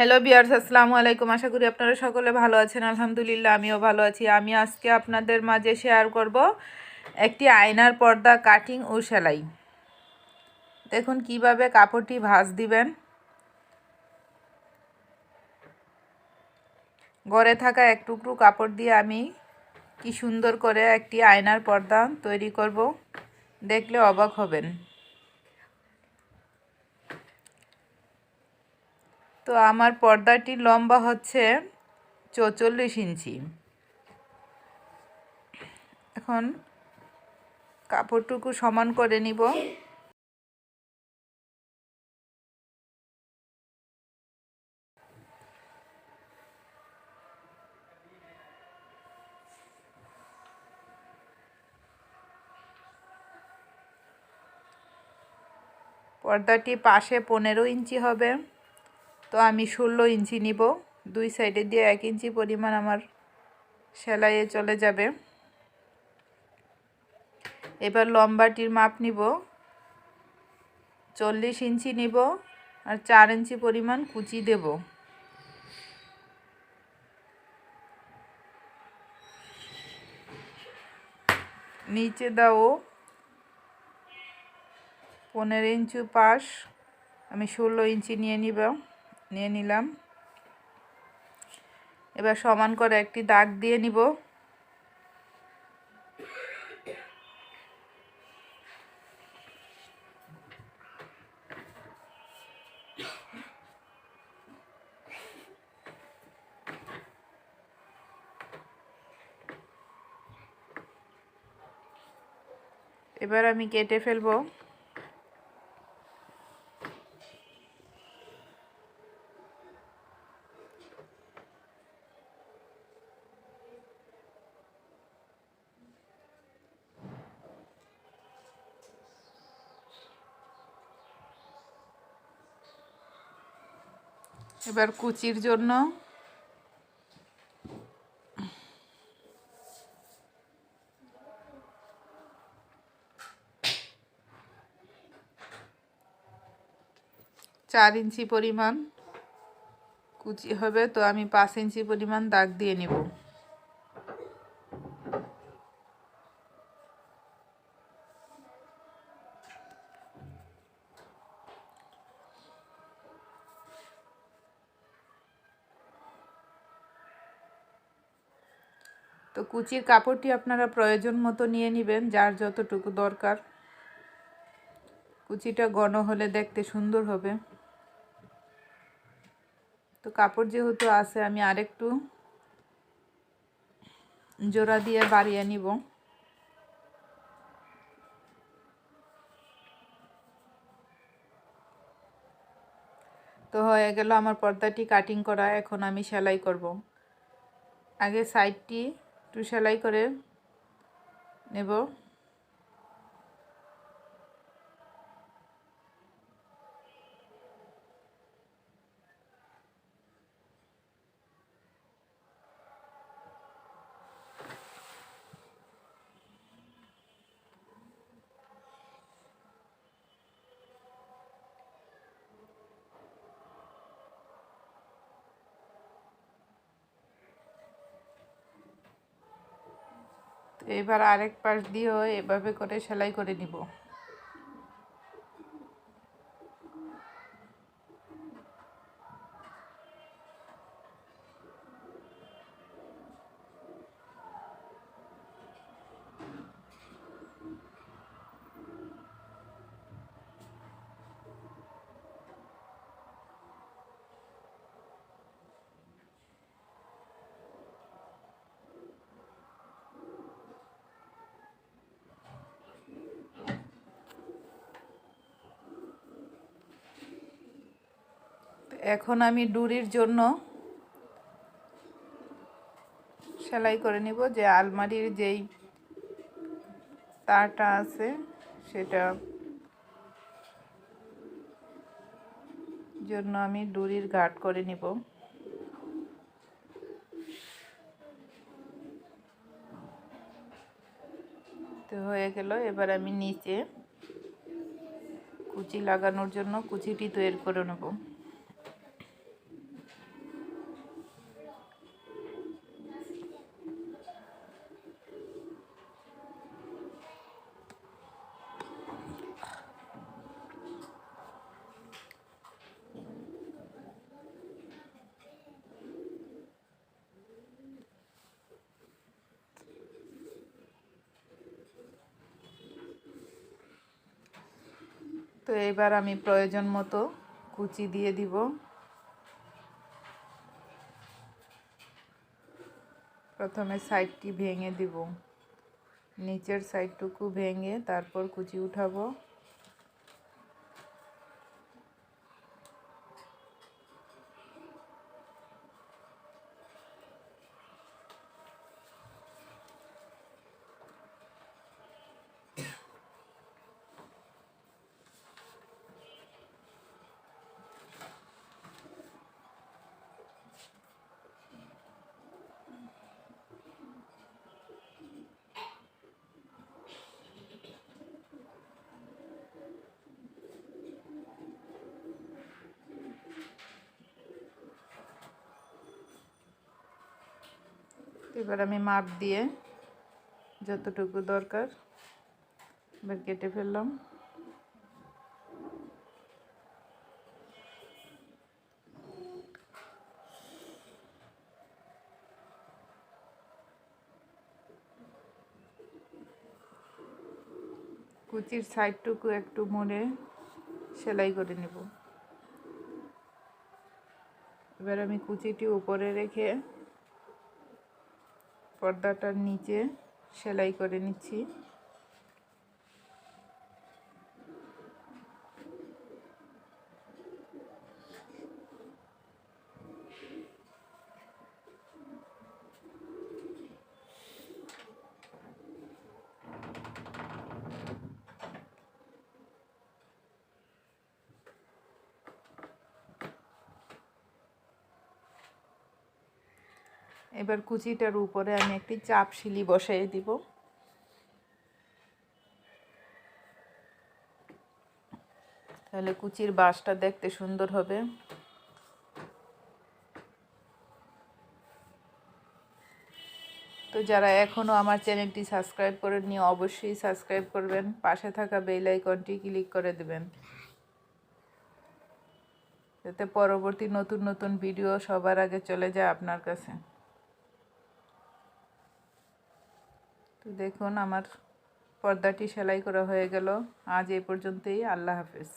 Hello বিয়ার্স, আসসালামু আলাইকুম। আশা করি আপনারা সকলে ভালো আছেন। আলহামদুলিল্লাহ আমিও ভালো আছি। আমি আজকে আপনাদের মাঝে শেয়ার করব একটি আয়নার পর্দা কাটিং ও সেলাই। দেখুন কিভাবে কাপড়টি ভাঁজ দিবেন। ঘরে থাকা এক টুকরো কাপড় দিয়ে আমি কি সুন্দর করে একটি আয়নার পর্দা তৈরি করব, দেখলে অবাক হবেন। তো আমার পর্দাটির লম্বা হচ্ছে 44 ইঞ্চি। এখন কাপড়টুকু সমান করে নিব। পর্দাটি পাশে 15 ইঞ্চি হবে, তো আমি 16 ইঞ্চি নিব। দুই সাইডে দিয়ে 1 ইঞ্চি পরিমাণ আমার সেলাইয়ে চলে যাবে। এবার লম্বাটির মাপ নিব, 40 ইঞ্চি নিব আর 4 ইঞ্চি পরিমাণ কুচি দেব। নিচে দাও 15 ইঞ্চি পাশ আমি 16 ইঞ্চি নিয়ে নিলাম। এবার সমান করে একটি দাগ দিয়ে নিব। এবার আমি কেটে ফেলবো। এবার কুচির জন্য চার ইঞ্চি পরিমাণ কুচি হবে, তো আমি 5 ইঞ্চি পরিমাণ দাগ দিয়ে নিব। তো কুচির কাপড়টি আপনারা প্রয়োজন মতো নিয়ে নেবেন, যার যতটুকু দরকার। কুচিটা ঘন হলে দেখতে সুন্দর হবে। তো কাপড় যেহেতু আছে, আমি আরেকটু জোড়া দিয়ে বাড়িয়ে নিব। তো হয়ে গেল আমার পর্দাটি কাটিং করা। এখন আমি সেলাই করব। আগে সাইডটি একটু সেলাই করে নেব। তো এবার আরেক পাশ দিয়েও এভাবে করে সেলাই করে নিব। এখন আমি ডুরির জন্য সেলাই করে নিব। যে আলমারির যেই তারটা আছে সেটা জন্য আমি ডুরির গার্ড করে নিব। তো হয়ে গেল। এবার আমি নিচে কুচি লাগানোর জন্য কুচিটি তৈরি করে নেব। তো এবার আমি প্রয়োজন মতো কুচি দিয়ে দিব। প্রথমে সাইডটি ভেঙে দিব, নিচের সাইডটুকু ভেঙে তারপর কুচি উঠাবো। এবার আমি মাপ দিয়ে যতটুকু দরকার এবার কেটে ফেললাম। কুচির সাইডটুকু একটু মুড়ে সেলাই করে নেব। এবার আমি কুচিটি উপরে রেখে পর্দাটার নিচে সেলাই করে নিচ্ছি। এবার কুচিটার উপরে আমি একটি চাপ সিলি বসাই দিব। তাহলে কুচির বাঁশটা দেখতে সুন্দর হবে। তো যারা এখনও আমার চ্যানেলটি সাবস্ক্রাইব করেননি অবশ্যই সাবস্ক্রাইব করবেন, পাশে থাকা বেল আইকনটি ক্লিক করে দেবেন যাতে পরবর্তী নতুন নতুন ভিডিও সবার আগে চলে যায় আপনার কাছে। তো দেখুন আমার পর্দাটি সেলাই করা হয়ে গেল। আজ এই পর্যন্তই। আল্লাহ হাফেজ।